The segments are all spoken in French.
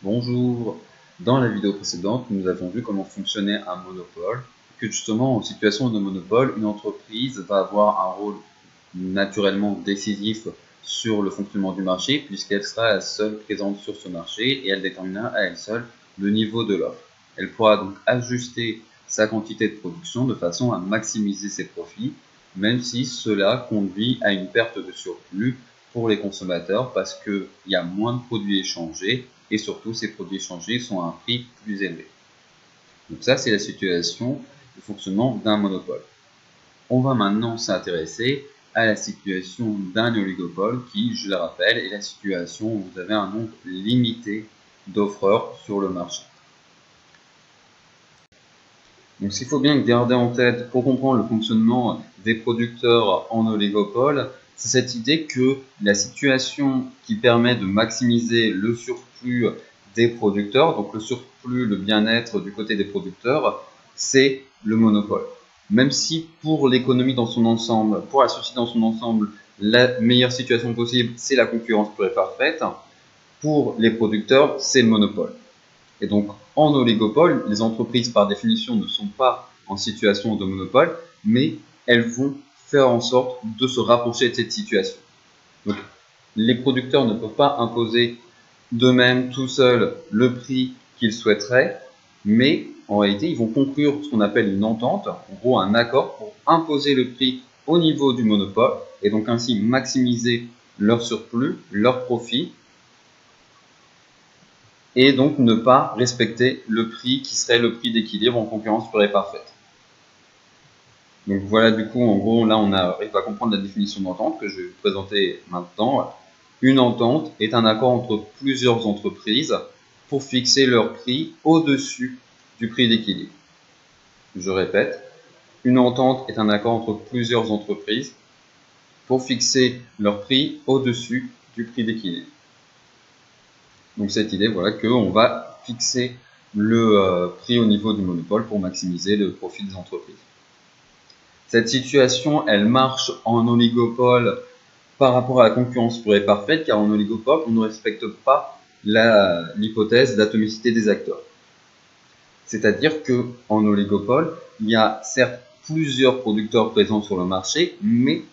Bonjour, dans la vidéo précédente, nous avons vu comment fonctionnait un monopole, que justement en situation de monopole, une entreprise va avoir un rôle naturellement décisif sur le fonctionnement du marché puisqu'elle sera la seule présente sur ce marché et elle déterminera à elle seule le niveau de l'offre. Elle pourra donc ajuster sa quantité de production de façon à maximiser ses profits, même si cela conduit à une perte de surplus pour les consommateurs parce qu'il y a moins de produits échangés et surtout ces produits échangés sont à un prix plus élevé. Donc ça, c'est la situation de fonctionnement d'un monopole. On va maintenant s'intéresser à la situation d'un oligopole qui, je le rappelle, est la situation où vous avez un nombre limité d'offreurs sur le marché. Donc ce qu'il faut bien garder en tête pour comprendre le fonctionnement des producteurs en oligopole, c'est cette idée que la situation qui permet de maximiser le surplus des producteurs, donc le surplus, le bien-être du côté des producteurs, c'est le monopole. Même si pour l'économie dans son ensemble, pour la société dans son ensemble, la meilleure situation possible, c'est la concurrence pure et parfaite, pour les producteurs, c'est le monopole. Et donc, en oligopole, les entreprises, par définition, ne sont pas en situation de monopole, mais elles vont faire en sorte de se rapprocher de cette situation. Donc, les producteurs ne peuvent pas imposer d'eux-mêmes, tout seuls, le prix qu'ils souhaiteraient, mais en réalité, ils vont conclure ce qu'on appelle une entente, en gros un accord pour imposer le prix au niveau du monopole, et donc ainsi maximiser leur surplus, leur profit, et donc ne pas respecter le prix qui serait le prix d'équilibre en concurrence pure et parfaite. Donc voilà, du coup, en gros, là, on arrive à comprendre la définition d'entente que je vais vous présenter maintenant. Une entente est un accord entre plusieurs entreprises pour fixer leur prix au-dessus du prix d'équilibre. Je répète, une entente est un accord entre plusieurs entreprises pour fixer leur prix au-dessus du prix d'équilibre. Donc cette idée, voilà, qu'on va fixer le prix au niveau du monopole pour maximiser le profit des entreprises. Cette situation, elle marche en oligopole par rapport à la concurrence pure et parfaite, car en oligopole, on ne respecte pas l'hypothèse d'atomicité des acteurs. C'est-à-dire qu'en oligopole, il y a certes plusieurs producteurs présents sur le marché, mais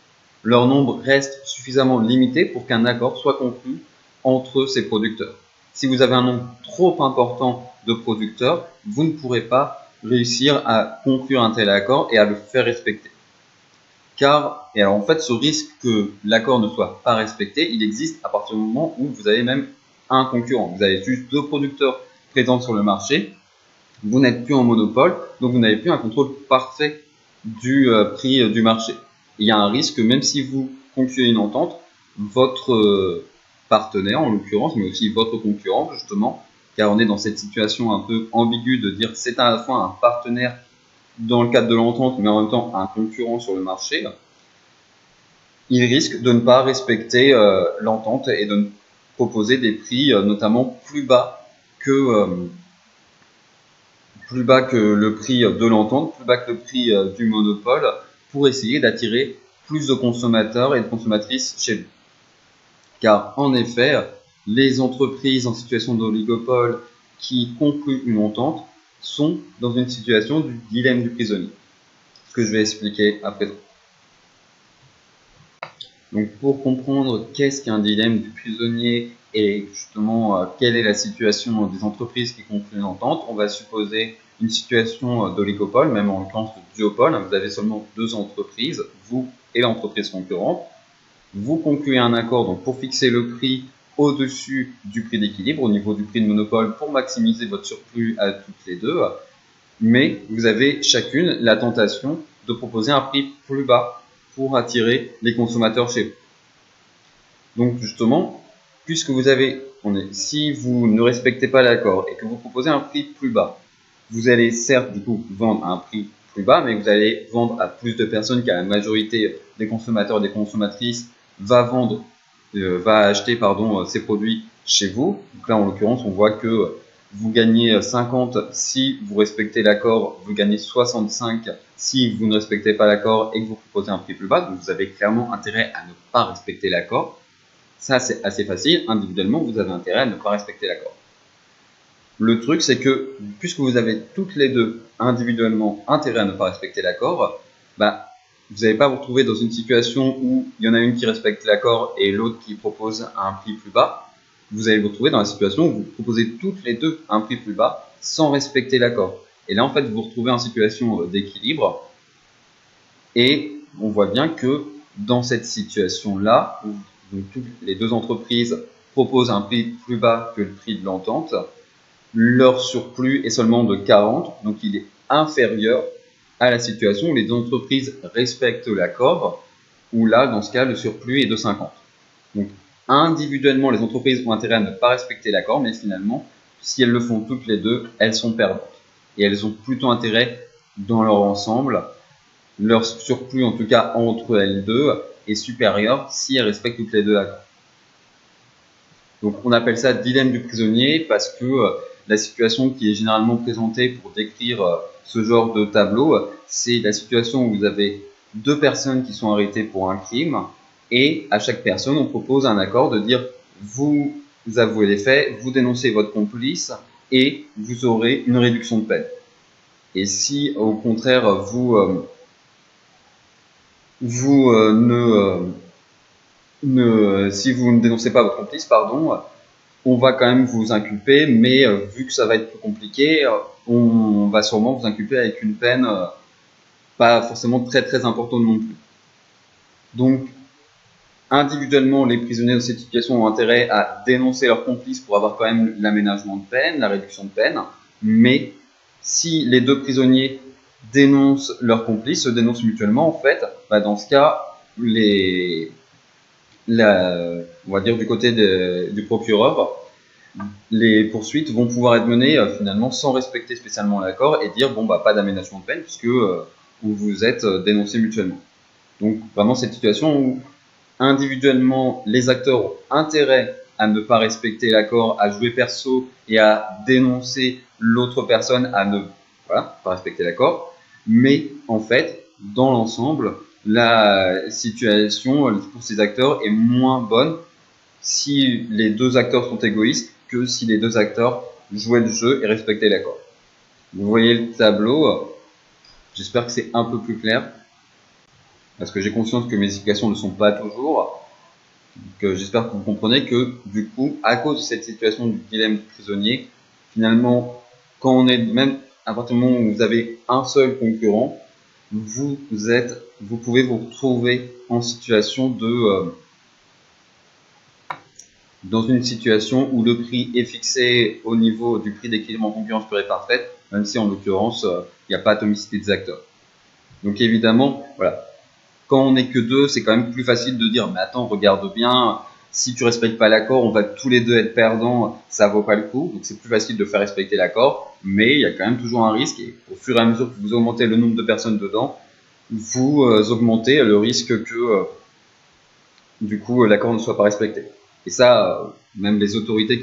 leur nombre reste suffisamment limité pour qu'un accord soit conclu entre ces producteurs. Si vous avez un nombre trop important de producteurs, vous ne pourrez pas réussir à conclure un tel accord et à le faire respecter. Car, et alors en fait, ce risque que l'accord ne soit pas respecté, il existe à partir du moment où vous avez même un concurrent. Vous avez juste deux producteurs présents sur le marché, vous n'êtes plus en monopole, donc vous n'avez plus un contrôle parfait du prix du marché. Il y a un risque, même si vous concluez une entente, votre partenaire en l'occurrence, mais aussi votre concurrent justement, car on est dans cette situation un peu ambiguë de dire c'est à la fois un partenaire dans le cadre de l'entente, mais en même temps un concurrent sur le marché, il risque de ne pas respecter l'entente et de proposer des prix notamment plus bas que le prix de l'entente, plus bas que le prix du monopole, pour essayer d'attirer plus de consommateurs et de consommatrices chez lui. Car en effet, les entreprises en situation d'oligopole qui concluent une entente sont dans une situation du dilemme du prisonnier, ce que je vais expliquer à présent. Donc pour comprendre qu'est-ce qu'un dilemme du prisonnier et justement quelle est la situation des entreprises qui concluent une entente, on va supposer une situation d'oligopole, même en l'occurrence de duopole. Vous avez seulement deux entreprises, vous et l'entreprise concurrente. Vous concluez un accord donc, pour fixer le prix au-dessus du prix d'équilibre, au niveau du prix de monopole, pour maximiser votre surplus à toutes les deux. Mais vous avez chacune la tentation de proposer un prix plus bas pour attirer les consommateurs chez vous. Donc justement, puisque si vous ne respectez pas l'accord et que vous proposez un prix plus bas, vous allez certes du coup vendre à un prix plus bas, mais vous allez vendre à plus de personnes car la majorité des consommateurs et des consommatrices va acheter ces produits chez vous. Donc là en l'occurrence on voit que vous gagnez 50 si vous respectez l'accord, vous gagnez 65 si vous ne respectez pas l'accord et que vous proposez un prix plus bas. Donc vous avez clairement intérêt à ne pas respecter l'accord. Ça, c'est assez facile. Individuellement, vous avez intérêt à ne pas respecter l'accord. le truc, c'est que puisque vous avez toutes les deux individuellement intérêt à ne pas respecter l'accord, bah, vous n'allez pas vous retrouver dans une situation où il y en a une qui respecte l'accord et l'autre qui propose un prix plus bas. Vous allez vous retrouver dans la situation où vous proposez toutes les deux un prix plus bas sans respecter l'accord. Et là, en fait, vous vous retrouvez en situation d'équilibre. Et on voit bien que dans cette situation-là, où donc, toutes les deux entreprises proposent un prix plus bas que le prix de l'entente, leur surplus est seulement de 40, donc il est inférieur à la situation où les deux entreprises respectent l'accord, où là, dans ce cas, le surplus est de 50. Donc, individuellement, les entreprises ont intérêt à ne pas respecter l'accord, mais finalement, si elles le font toutes les deux, elles sont perdantes. Et elles ont plutôt intérêt, dans leur ensemble, leur surplus, en tout cas entre elles deux, est supérieur si elles respectent toutes les deux l'accord. Donc, on appelle ça dilemme du prisonnier parce que la situation qui est généralement présentée pour décrire ce genre de tableau, c'est la situation où vous avez deux personnes qui sont arrêtées pour un crime et à chaque personne, on propose un accord de dire vous avouez les faits, vous dénoncez votre complice et vous aurez une réduction de peine. Et si au contraire vous si vous ne dénoncez pas votre complice, pardon, on va quand même vous inculper, mais vu que ça va être plus compliqué, on va sûrement vous inculper avec une peine pas forcément très très importante non plus. Donc, individuellement, les prisonniers dans cette situation ont intérêt à dénoncer leur complice pour avoir quand même l'aménagement de peine, la réduction de peine, mais si les deux prisonniers dénoncent leur complice, se dénoncent mutuellement, en fait, bah dans ce cas, on va dire du côté du procureur, les poursuites vont pouvoir être menées finalement sans respecter spécialement l'accord et dire bon bah pas d'aménagement de peine puisque vous vous êtes dénoncés mutuellement. Donc vraiment cette situation où individuellement les acteurs ont intérêt à ne pas respecter l'accord, à jouer perso et à dénoncer l'autre personne à ne pas respecter l'accord, mais en fait dans l'ensemble la situation pour ces acteurs est moins bonne si les deux acteurs sont égoïstes que si les deux acteurs jouaient le jeu et respectaient l'accord. Vous voyez le tableau, j'espère que c'est un peu plus clair, parce que j'ai conscience que mes explications ne le sont pas toujours, donc j'espère que vous comprenez que du coup, à cause de cette situation du dilemme du prisonnier, finalement, quand on est même à partir du moment où vous avez un seul concurrent, vous pouvez vous retrouver en situation dans une situation où le prix est fixé au niveau du prix d'équilibre en concurrence pure et parfaite, même si en l'occurrence, il n'y a pas atomicité des acteurs. Donc évidemment, voilà, quand on n'est que deux, c'est quand même plus facile de dire, mais attends, regarde bien, si tu respectes pas l'accord, on va tous les deux être perdants, ça vaut pas le coup. Donc c'est plus facile de faire respecter l'accord, mais il y a quand même toujours un risque, et au fur et à mesure que vous augmentez le nombre de personnes dedans, vous augmentez le risque que du coup l'accord ne soit pas respecté. Et ça, même les autorités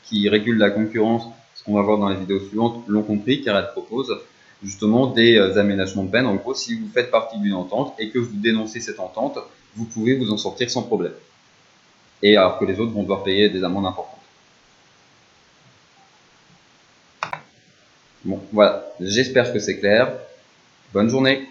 qui régulent la concurrence, ce qu'on va voir dans les vidéos suivantes, l'ont compris car elles proposent justement des aménagements de peine. En gros, si vous faites partie d'une entente et que vous dénoncez cette entente, vous pouvez vous en sortir sans problème. Et alors que les autres vont devoir payer des amendes importantes. Bon, voilà, j'espère que c'est clair. Bonne journée.